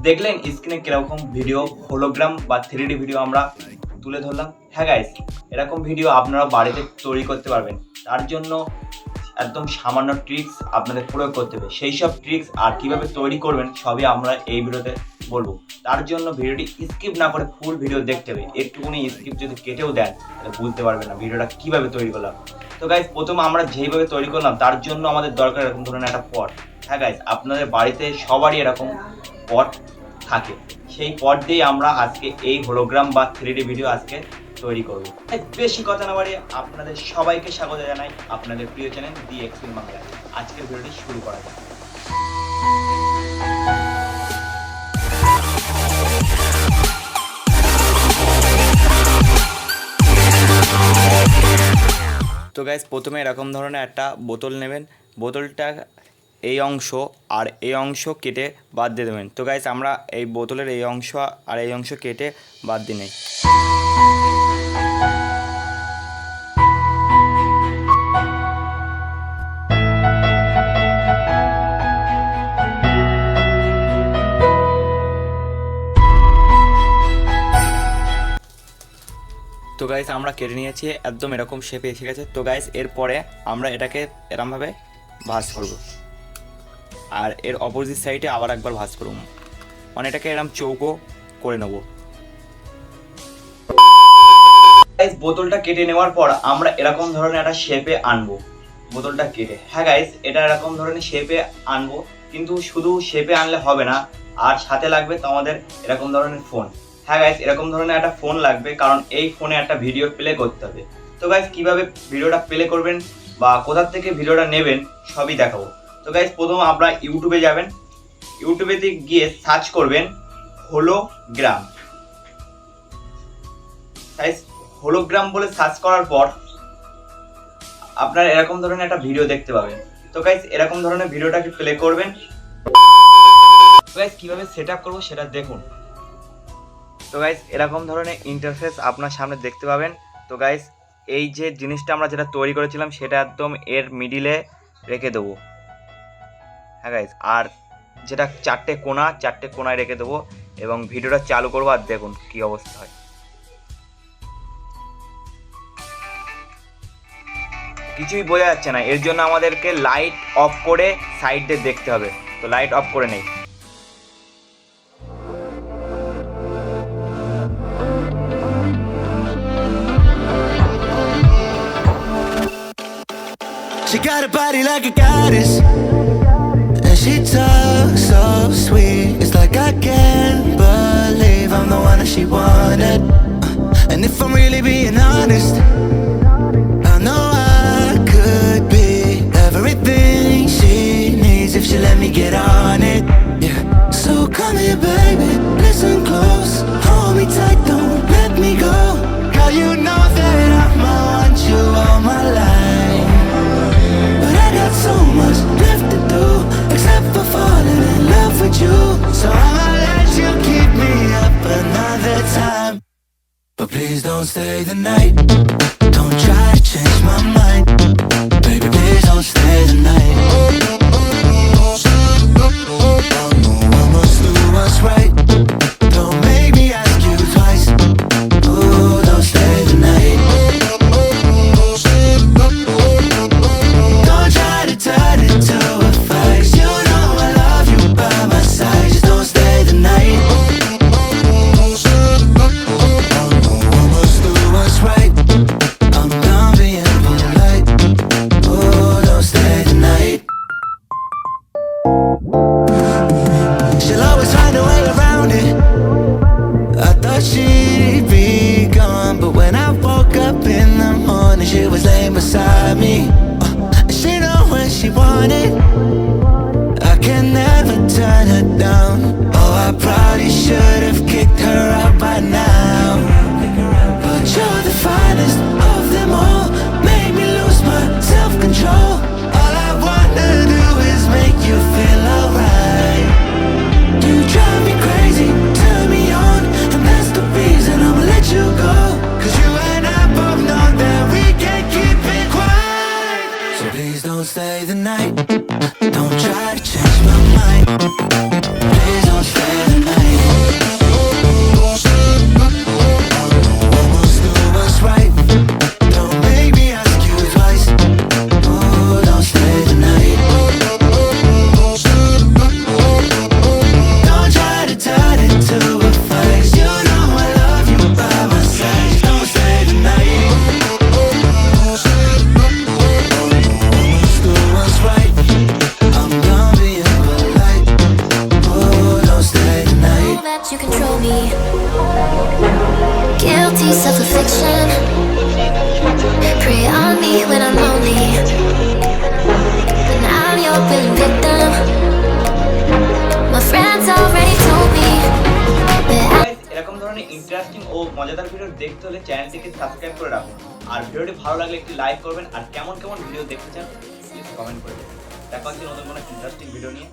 দেখলেন স্ক্রিনে কিরকম ভিডিও হোলোগ্রাম বা 3D ভিডিও আমরা তুলে ধরলাম। হ্যাঁ গাইস, এরকম ভিডিও আপনারা বাড়িতে তৈরি করতে পারবেন। তার জন্য একদম সামান্য ট্রিক্স আপনাদের প্রয়োগ করতে হবে। সেই সব ট্রিক্স আর কিভাবে তৈরি করবেন সবই আমরা এই ভিডিওতে বলবো। তার জন্য ভিডিওটি স্কিপ না করে ফুল ভিডিও দেখতে হবে। একটুকুনি স্কিপ যদি কেটেও দেন তাহলে বুঝতে পারবেন না ভিডিওটা কিভাবে তৈরি করলাম। তো গাইস, প্রথমে আমরা যেইভাবে তৈরি করলাম তার জন্য আমাদের দরকার এরকম ধরনের একটা পট। হ্যাঁ গাইস, আপনাদের বাড়িতে সবারই এরকম পট থাকে। সেই পট দিয়ে আমরা আজকে এই হোলোগ্রাম বা 3D ভিডিও আজকে তৈরি করব। বেশি কথা না বাড়িয়ে আপনাদের সবাইকে স্বাগত জানাই আপনাদের প্রিয় চ্যানেল দি এক্সপ্লেন বাংলা। আজকের ভিডিওটি শুরু করা যাক। তো গাইস, প্রথমে এরকম ধরনের একটা বোতল নেবেন। বোতলটা এই অংশ আর এই অংশ কেটে বাদ দিয়ে দেবেন। তো গাইস, আমরা এই বোতলের এই অংশ আর এই অংশ কেটে বাদ দিয়ে নেই। তো গাইস, আমরা কেটে নিয়েছি, একদম এরকম শেপে এসে গেছে। তো গাইস, এরপরে আমরা এটাকে এরকমভাবে ভাঁজ করব আর এর অপোজিট সাইডে আবার একবার ভাঁজ করব, মানে এটাকে এরকম চৌকো করে নেব। গাইস, বোতলটা কেটে নেওয়ার পর আমরা এরকম ধরনের একটা শেপে আনবো বোতলটা কেটে। হ্যাঁ গাইস, এটা এরকম ধরনের শেপে আনবো, কিন্তু শুধু শেপে আনলে হবে না, আর সাথে লাগবে তো আমাদের এরকম ধরনের ফোন। হ্যাঁ গাইস, এরকম ধরনের একটা ফোন লাগবে, কারণ এই ফোনে একটা ভিডিও প্লে করতে হবে। তো গাইস, কিভাবে ভিডিওটা প্লে করবেন বা কোথা থেকে ভিডিওটা নেবেন সবই দেখাবো। তো গাইস, প্রথম আপনারা ইউটিউবে যাবেন। ইউটিউবেতে গিয়ে সার্চ করবেন হোলোগ্রাম। গাইস, হোলোগ্রাম বলে সার্চ করার পর আপনারা এরকম ধরনের একটা ভিডিও দেখতে পাবেন। তো গাইস, এরকম ধরনের ভিডিওটাকে প্লে করবেন। গাইস, কিভাবে সেটআপ করব সেটা দেখুন। তো গাইস, এরকম ধরনের ইন্টারফেস আপনার সামনে দেখতে পাবেন। তো গাইস, এই যে জিনিসটা আমরা যেটা তৈরি করেছিলাম সেটা একদম এর মিডিলে রেখে দেবো। হ্যাঁ গাইস, আর যেটা চারটে কোণায় রেখে দেবো এবং ভিডিওটা চালু করবো আর দেখুন কি অবস্থা হয়। কিছুই বোঝা যাচ্ছে না, এর জন্য আমাদেরকে লাইট অফ করে সাইডে দেখতে হবে। তো লাইট অফ করে নেই। She got a body like a goddess, and she talks so sweet. It's like I can't believe I'm the one that she wanted. And if I'm really being honest, I know I could be everything she needs if she let me get on it. Yeah. So come here, baby, listen close, hold me tight, don't let me go. Girl, you know that I'ma want you all my life. So much left to do, except for falling in love with you. So I'ma let you keep me up another time, but please don't stay the night. Don't try to change my mind, baby, please don't stay the night. I must do what's right. Don't make me ask you twice. Ooh, don't stay the night. Turn into a fight. You know I love you by my side. Just don't stay the night. I must do what's right. I'm done being polite. Oh, don't stay the night. She'll always find a way around it. I thought she'd be gone, but when I woke up in the morning, she was laying beside me. She know when she want it, I can never turn her down. Oh, I probably should have kicked her out by now, but you're the finest of them all, made me lose my self-control. All I wanna do is make you feel alright. You drive me crazy, turn me on, and that's the reason I'ma let you go. 'Cause you and I both know that we can't keep it quiet. So please don't stay the night. Don't try to change my mind. Please don't stay the night. myself a fiction. Prey on me when I'm lonely, and I'm your willing victim. My friends already told me that guys এরকম ধরনের interesting ও মজাদার video দেখতে হলে চ্যানেলটিকে subscribe করে রাখুন। আর ভিডিওটি ভালো লাগলে একটি লাইক করবেন, আর কেমন কেমন ভিডিও দেখতে চান প্লিজ কমেন্ট করে দেবেন। দেখা হচ্ছে নতুন কোনো ইন্টারেস্টিং ভিডিও নিয়ে।